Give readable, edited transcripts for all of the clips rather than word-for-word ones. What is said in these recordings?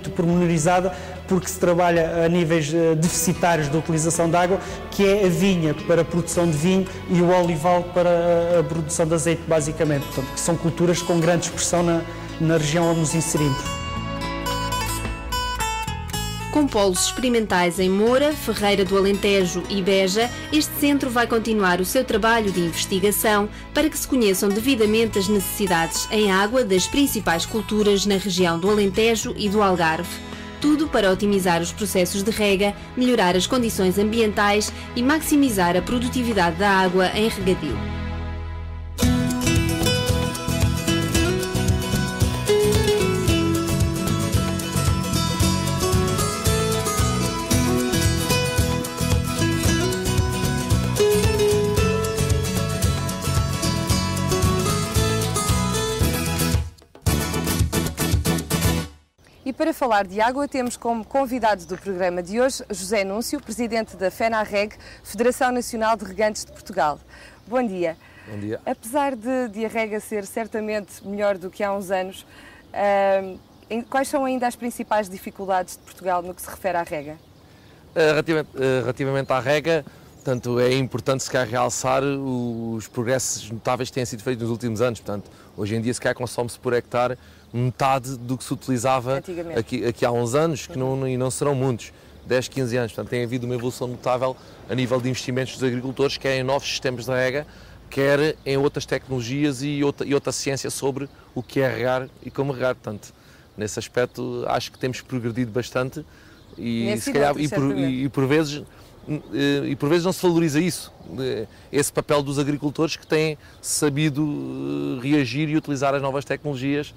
muito pormenorizada, porque se trabalha a níveis deficitários da utilização de água, que é a vinha para a produção de vinho e o olival para a produção de azeite, basicamente. Portanto, que são culturas com grande expressão na região onde nos inserimos. Com polos experimentais em Moura, Ferreira do Alentejo e Beja, este centro vai continuar o seu trabalho de investigação para que se conheçam devidamente as necessidades em água das principais culturas na região do Alentejo e do Algarve. Tudo para otimizar os processos de rega, melhorar as condições ambientais e maximizar a produtividade da água em regadio. E para falar de água, temos como convidado do programa de hoje José Núncio, presidente da FENARREG, Federação Nacional de Regantes de Portugal. Bom dia. Bom dia. Apesar de a rega ser certamente melhor do que há uns anos, quais são ainda as principais dificuldades de Portugal no que se refere à rega? Relativamente à rega, portanto, é importante se calhar realçar os progressos notáveis que têm sido feitos nos últimos anos. Portanto, hoje em dia se calhar consome-se por hectare metade do que se utilizava aqui há uns anos, que não serão muitos, 10, 15 anos. Portanto, tem havido uma evolução notável a nível de investimentos dos agricultores, quer em novos sistemas de rega, quer em outras tecnologias e outra ciência sobre o que é regar e como regar. Portanto, nesse aspecto acho que temos progredido bastante e, se calhar, por vezes não se valoriza isso, esse papel dos agricultores que têm sabido reagir e utilizar as novas tecnologias,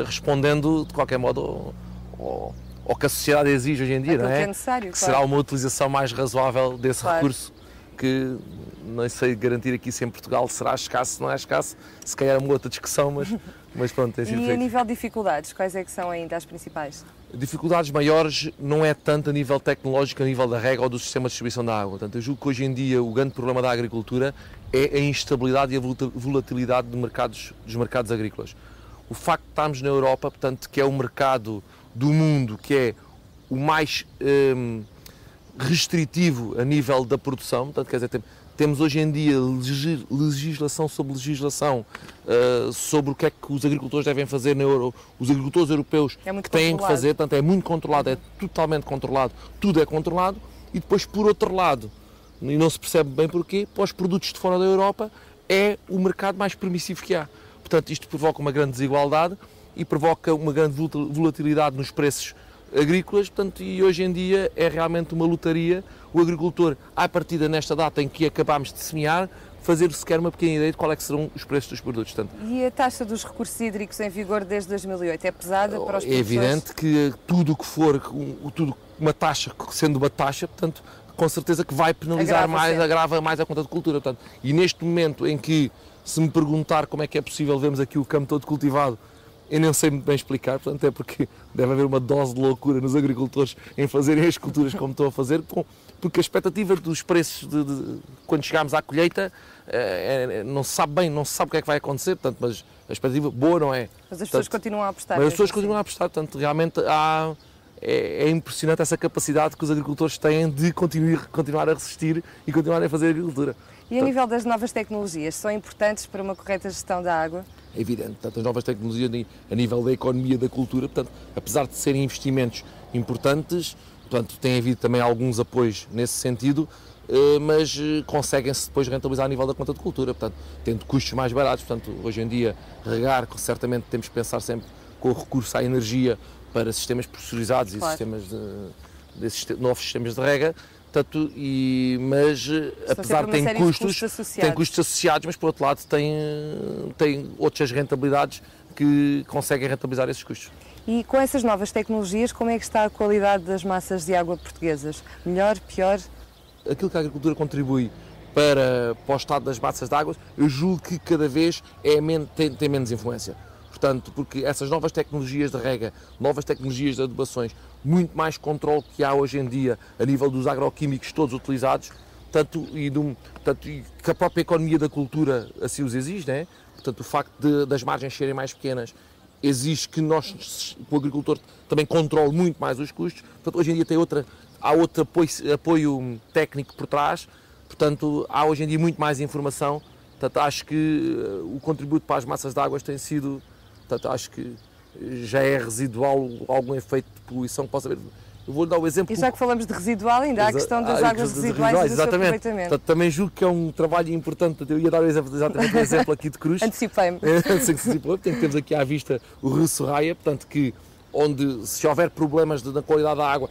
respondendo de qualquer modo ao que a sociedade exige hoje em dia, não é? Que é necessário, que será uma utilização mais razoável desse recurso, que não sei garantir aqui se em Portugal será escasso, se não é escasso, se calhar é uma outra discussão, mas pronto, tem sido feito. E a nível de dificuldades, quais é que são ainda as principais? Dificuldades maiores não é tanto a nível tecnológico, a nível da rega ou do sistema de distribuição da água. Portanto, eu julgo que hoje em dia o grande problema da agricultura é a instabilidade e a volatilidade dos mercados agrícolas. O facto de estarmos na Europa, portanto, que é o mercado do mundo que é o mais restritivo a nível da produção, portanto, quer dizer, temos hoje em dia legislação sobre legislação sobre o que é que os agricultores devem fazer na Europa. Os agricultores europeus que têm que fazer, portanto, é muito controlado, é totalmente controlado, tudo é controlado, e depois, por outro lado, e não se percebe bem porquê, para os produtos de fora da Europa é o mercado mais permissivo que há. Portanto, isto provoca uma grande desigualdade e provoca uma grande volatilidade nos preços agrícolas, portanto, e hoje em dia é realmente uma lotaria. O agricultor, à partida nesta data em que acabámos de semear, fazer sequer uma pequena ideia de qual é que serão os preços dos produtos. Portanto, e a taxa dos recursos hídricos em vigor desde 2008 é pesada para os produtores? É evidente que tudo o que for, uma taxa, sendo uma taxa, portanto, com certeza que vai penalizar agrava mais a conta de cultura. Portanto, e neste momento em que, se me perguntar como é que é possível vermos aqui o campo todo cultivado, eu não sei muito bem explicar, portanto, é porque deve haver uma dose de loucura nos agricultores em fazerem as culturas como estão a fazer, porque a expectativa dos preços quando chegarmos à colheita não se sabe bem, não se sabe o que é que vai acontecer, portanto, mas a expectativa boa não é. Mas as pessoas continuam a apostar. Mas as pessoas continuam a apostar, portanto, realmente é impressionante essa capacidade que os agricultores têm de continuar a resistir e continuar a fazer agricultura. E a nível das novas tecnologias, são importantes para uma correta gestão da água? É evidente, portanto, as novas tecnologias a nível da economia da cultura, portanto, apesar de serem investimentos importantes, portanto, tem havido também alguns apoios nesse sentido, mas conseguem-se depois rentabilizar a nível da conta de cultura, portanto, tendo custos mais baratos. Portanto, hoje em dia, regar, certamente temos que pensar sempre com o recurso à energia para sistemas pressurizados, claro, e desses novos sistemas de rega. Portanto, mas apesar de ter custos associados, mas por outro lado tem outras rentabilidades que conseguem rentabilizar esses custos. E com essas novas tecnologias, como é que está a qualidade das massas de água portuguesas? Melhor, pior? Aquilo que a agricultura contribui para o estado das massas de água, eu julgo que cada vez tem menos influência. Portanto, porque essas novas tecnologias de rega, novas tecnologias de adubações, muito mais controle que há hoje em dia a nível dos agroquímicos todos utilizados, e que a própria economia da cultura assim os exige, né? Portanto, o facto das margens serem mais pequenas exige que o agricultor também controle muito mais os custos. Portanto, hoje em dia há outro apoio técnico por trás, portanto, há hoje em dia muito mais informação. Portanto, acho que o contributo para as massas de águas tem sido, portanto, acho que já é residual algum efeito de poluição que possa haver. Eu vou dar o exemplo. E já que falamos de residual, ainda há a questão das águas residuais e do seu aproveitamento. Portanto, também julgo que é um trabalho importante. Eu ia dar exatamente o exemplo aqui de Cruz. Antecipei-me. Temos aqui à vista o Rio Sorraia, portanto, onde se houver problemas da qualidade da água,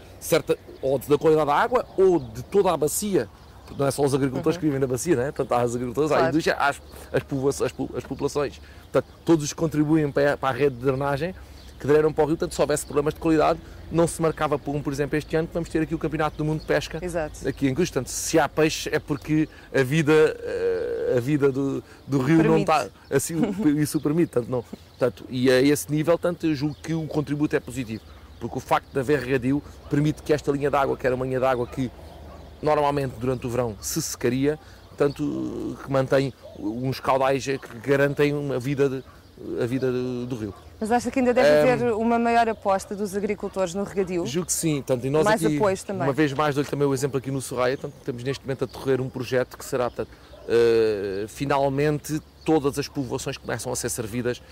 ou da qualidade da água, ou de toda a bacia, porque não é só os agricultores que vivem na bacia, né? Portanto, há os agricultores, há a indústria, há as populações. Portanto, todos contribuem para a rede de drenagem que deram para o rio. Portanto, se houvesse problemas de qualidade, não se marcava por exemplo, este ano, que vamos ter aqui o Campeonato do Mundo de Pesca. Exato. Aqui em Cruz. Portanto, se há peixe é porque a vida do rio permite. Não está, assim, isso o permite. Portanto, e a esse nível, tanto eu julgo que o contributo é positivo, porque o facto de haver regadio permite que esta linha de água, que era uma linha de água que normalmente durante o verão se secaria, tanto que mantém uns caudais que garantem a vida do rio. Mas acha que ainda deve haver uma maior aposta dos agricultores no regadio? Julgo que sim. Tanto, e nós mais aqui, apoios também. Uma vez mais, dou-lhe também o exemplo aqui no Sorraia. Portanto, temos neste momento a decorrer um projeto que será, portanto, finalmente, todas as povoações começam a ser servidas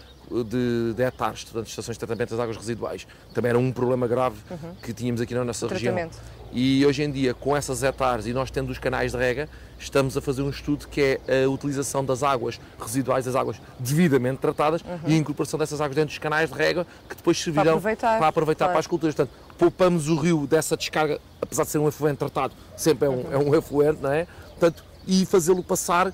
de hectares, portanto, estações de tratamento das águas residuais. Também era um problema grave que tínhamos aqui na nossa região. E hoje em dia, com essas hectares e nós tendo os canais de rega, estamos a fazer um estudo que é a utilização das águas residuais, das águas devidamente tratadas e a incorporação dessas águas dentro dos canais de rega que depois servirão para aproveitar para as culturas. Portanto, poupamos o rio dessa descarga, apesar de ser um efluente tratado, sempre é um efluente, não é? Portanto, e fazê-lo passar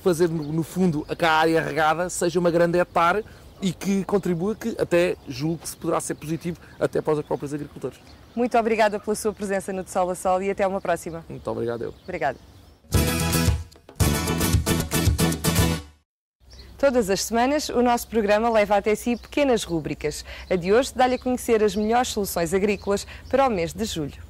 fazer no fundo que a área regada seja uma grande hectare e que contribua, que até julgo que se poderá ser positivo até para os próprios agricultores. Muito obrigada pela sua presença no De Sol a Sol e até uma próxima. Muito obrigado eu. Obrigada. Todas as semanas, o nosso programa leva até si pequenas rúbricas. A de hoje dá-lhe a conhecer as melhores soluções agrícolas para o mês de julho.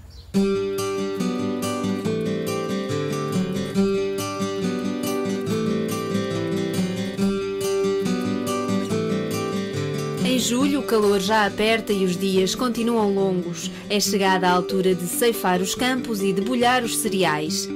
Em julho, o calor já aperta e os dias continuam longos. É chegada a altura de ceifar os campos e debulhar os cereais.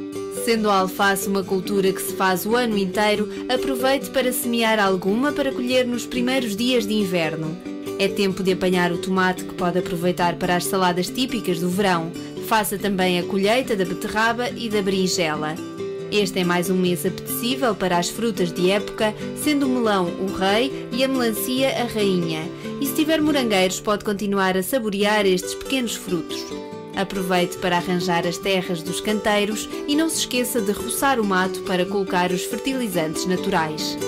Sendo a alface uma cultura que se faz o ano inteiro, aproveite para semear alguma para colher nos primeiros dias de inverno. É tempo de apanhar o tomate que pode aproveitar para as saladas típicas do verão. Faça também a colheita da beterraba e da berinjela. Este é mais um mês apetecível para as frutas de época, sendo o melão o rei e a melancia a rainha. E se tiver morangueiros, pode continuar a saborear estes pequenos frutos. Aproveite para arranjar as terras dos canteiros e não se esqueça de roçar o mato para colocar os fertilizantes naturais.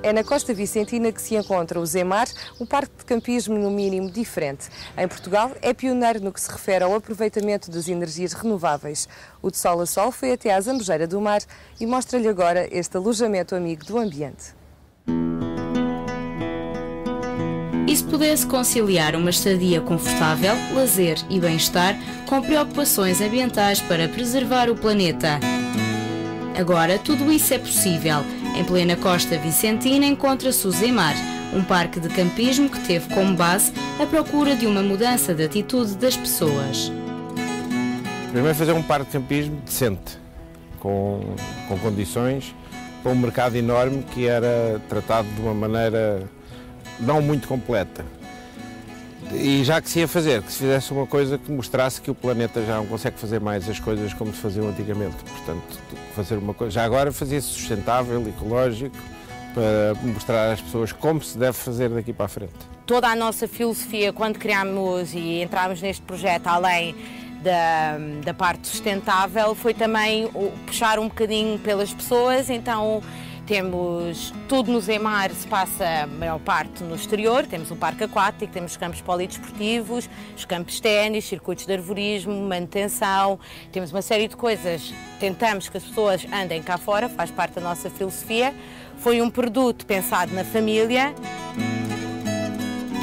É na Costa Vicentina que se encontra o Zemar, um parque de campismo no mínimo diferente. Em Portugal, é pioneiro no que se refere ao aproveitamento das energias renováveis. O De Sol a Sol foi até à Zambujeira do Mar e mostra-lhe agora este alojamento amigo do ambiente. E se pudesse conciliar uma estadia confortável, lazer e bem-estar com preocupações ambientais para preservar o planeta? Agora tudo isso é possível. Em plena Costa Vicentina encontra-se o Zemar, um parque de campismo que teve como base a procura de uma mudança de atitude das pessoas. Primeiro fazer um parque de campismo decente, com condições, para um mercado enorme que era tratado de uma maneira não muito completa. E já que se ia fazer, que se fizesse uma coisa que mostrasse que o planeta já não consegue fazer mais as coisas como se faziam antigamente. Portanto, fazer uma coisa, já agora fazia-se sustentável, ecológico, para mostrar às pessoas como se deve fazer daqui para a frente. Toda a nossa filosofia, quando criámos e entramos neste projeto, além da parte sustentável, foi também puxar um bocadinho pelas pessoas. Então, temos tudo no Zemar, se passa a maior parte no exterior, temos o parque aquático, temos os campos polidesportivos, os campos de ténis, circuitos de arvorismo, manutenção, temos uma série de coisas. Tentamos que as pessoas andem cá fora, faz parte da nossa filosofia. Foi um produto pensado na família.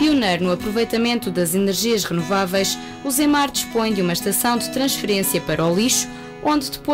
Pioneiro no aproveitamento das energias renováveis, o Zemar dispõe de uma estação de transferência para o lixo, onde depois